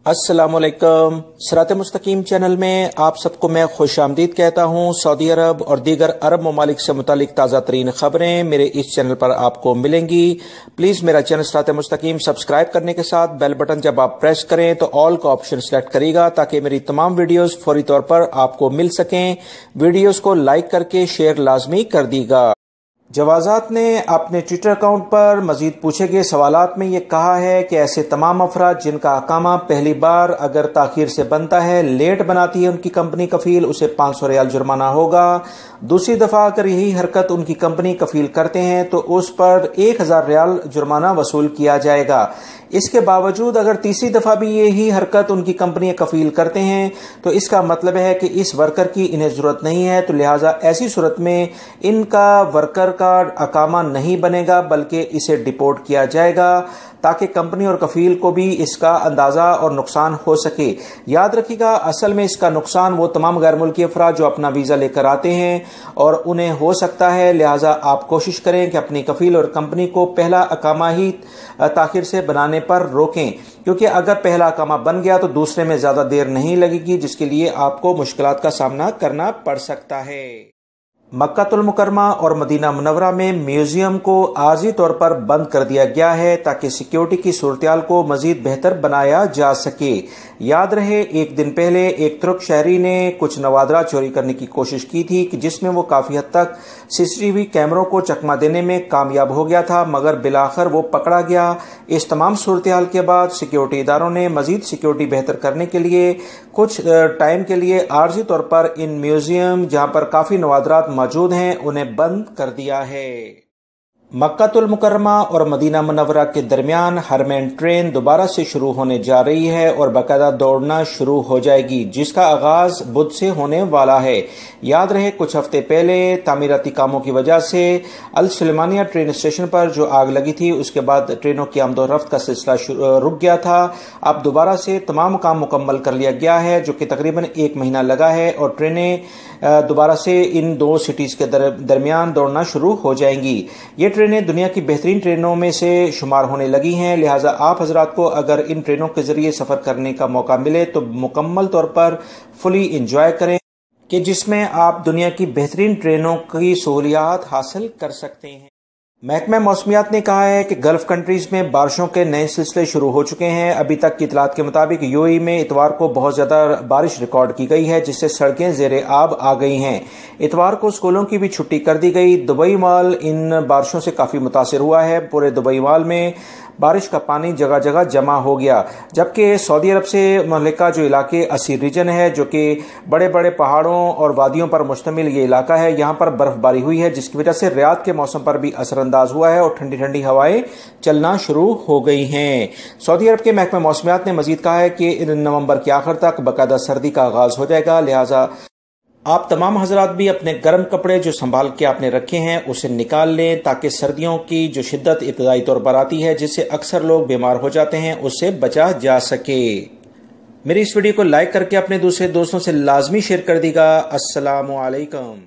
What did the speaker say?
अस्सलाम वालेकुम। सिरात मुस्तकीम चैनल में आप सबको मैं खुश आमदीद कहता हूँ। सऊदी अरब और दीगर अरब ममालिक से मुतालिक ताज़ा तरीन खबरें मेरे इस चैनल पर आपको मिलेंगी। प्लीज़ मेरा चैनल सिरात मुस्तकीम सब्सक्राइब करने के साथ बेल बटन जब आप प्रेस करें तो ऑल का ऑप्शन सेलेक्ट करिएगा ताकि मेरी तमाम वीडियोस फौरी तौर पर आपको मिल सकें। वीडियोस को लाइक करके शेयर लाजमी कर दीगा। जवाजात ने अपने ट्विटर अकाउंट पर मजीद पूछे गए सवालात में ये कहा है कि ऐसे तमाम अफराद जिनका अकामा पहली बार अगर ताखीर से बनता है, लेट बनाती है उनकी कंपनी कफील, उसे 500 रियाल जुर्माना होगा। दूसरी दफा अगर यही हरकत उनकी कंपनी कफील करते हैं तो उस पर 1000 रियाल जुर्माना वसूल किया जाएगा। इसके बावजूद अगर तीसरी दफा भी यही हरकत उनकी कंपनी कफील करते हैं तो इसका मतलब है कि इस वर्कर की इन्हें जरूरत नहीं है, तो लिहाजा ऐसी सूरत में इनका वर्कर का अकामा नहीं बनेगा बल्कि इसे डिपोर्ट किया जाएगा ताकि कंपनी और कफील को भी इसका अंदाजा और नुकसान हो सके। याद रखिएगा, असल में इसका नुकसान वो तमाम गैर मुल्की अफराद जो अपना वीजा लेकर आते हैं और उन्हें हो सकता है, लिहाजा आप कोशिश करें कि अपनी कफील और कंपनी को पहला अकामा ही ताखिर से बनाने पर रोकें, क्योंकि अगर पहला अकामा बन गया तो दूसरे में ज्यादा देर नहीं लगेगी, जिसके लिए आपको मुश्किलात का सामना करना पड़ सकता है। मक्कातुल मुकरमा और मदीना मुनव्वरा में म्यूजियम को आर्जी तौर पर बंद कर दिया गया है ताकि सिक्योरिटी की सूरत को मजीद बेहतर बनाया जा सके। याद रहे, एक दिन पहले एक तुर्क शहरी ने कुछ नवादरा चोरी करने की कोशिश की थी कि जिसमें वो काफी हद तक सीसीटीवी कैमरों को चकमा देने में कामयाब हो गया था, मगर बिलाखिर वो पकड़ा गया। इस तमाम सूरत के बाद सिक्योरिटी इदारों ने मजीद सिक्योरिटी बेहतर करने के लिए कुछ टाइम के लिए आर्जी तौर पर इन म्यूजियम जहां पर काफी नवादरात मौजूद हैं उन्हें बंद कर दिया है। मक्कातुल मुकरमा और मदीना मुनव्वरा के दरमियान हरमैन ट्रेन दोबारा से शुरू होने जा रही है और बाकायदा दौड़ना शुरू हो जाएगी, जिसका आगाज बुध से होने वाला है। याद रहे, कुछ हफ्ते पहले तामीराती कामों की वजह से अल सुलेमानिया ट्रेन स्टेशन पर जो आग लगी थी उसके बाद ट्रेनों की आमदोरफ्त का सिलसिला रुक गया था। अब दोबारा से तमाम काम मुकम्मल कर लिया गया है, जो कि तकरीबन 1 महीना लगा है, और ट्रेनें दोबारा से इन दो सिटीज के दरमियान दौड़ना शुरू हो जाएंगी। ये ट्रेनें दुनिया की बेहतरीन ट्रेनों में से शुमार होने लगी हैं, लिहाजा आप हजरात को अगर इन ट्रेनों के जरिए सफर करने का मौका मिले तो मुकम्मल तौर पर फुली इंजॉय करें कि जिसमें आप दुनिया की बेहतरीन ट्रेनों की सहूलियात हासिल कर सकते हैं। महकमा मौसमियात ने कहा है कि गल्फ कंट्रीज में बारिशों के नए सिलसिले शुरू हो चुके हैं। अभी तक की इतलात के मुताबिक यूएई में इतवार को बहुत ज्यादा बारिश रिकॉर्ड की गई है, जिससे सड़कें जेरे आब आ गई हैं। इतवार को स्कूलों की भी छुट्टी कर दी गई। दुबई माल इन बारिशों से काफी मुतासिर हुआ है। पूरे दुबई माल में बारिश का पानी जगह जगह जमा हो गया, जबकि सऊदी अरब से मुल्का जो इलाके असीर रीजन है, जो कि बड़े बड़े पहाड़ों और वादियों पर मुश्तमिल ये इलाका है, यहाँ पर बर्फबारी हुई है, जिसकी वजह से रियाद के मौसम पर भी असरअंदाज हुआ है और ठंडी ठंडी हवाएं चलना शुरू हो गई हैं। सऊदी अरब के महकमा मौसमियात ने मजीद कहा है कि नवंबर के आखिर तक बाकायदा सर्दी का आगाज हो जाएगा, लिहाजा आप तमाम हजरात भी अपने गर्म कपड़े जो संभाल के आपने रखे हैं उसे निकाल लें ताकि सर्दियों की जो शिद्दत इब्तदाई तौर पर आती है, जिससे अक्सर लोग बीमार हो जाते हैं, उससे बचा जा सके। मेरी इस वीडियो को लाइक करके अपने दूसरे दोस्तों से लाजमी शेयर कर दीजिएगा। अस्सलामु अलैकुम।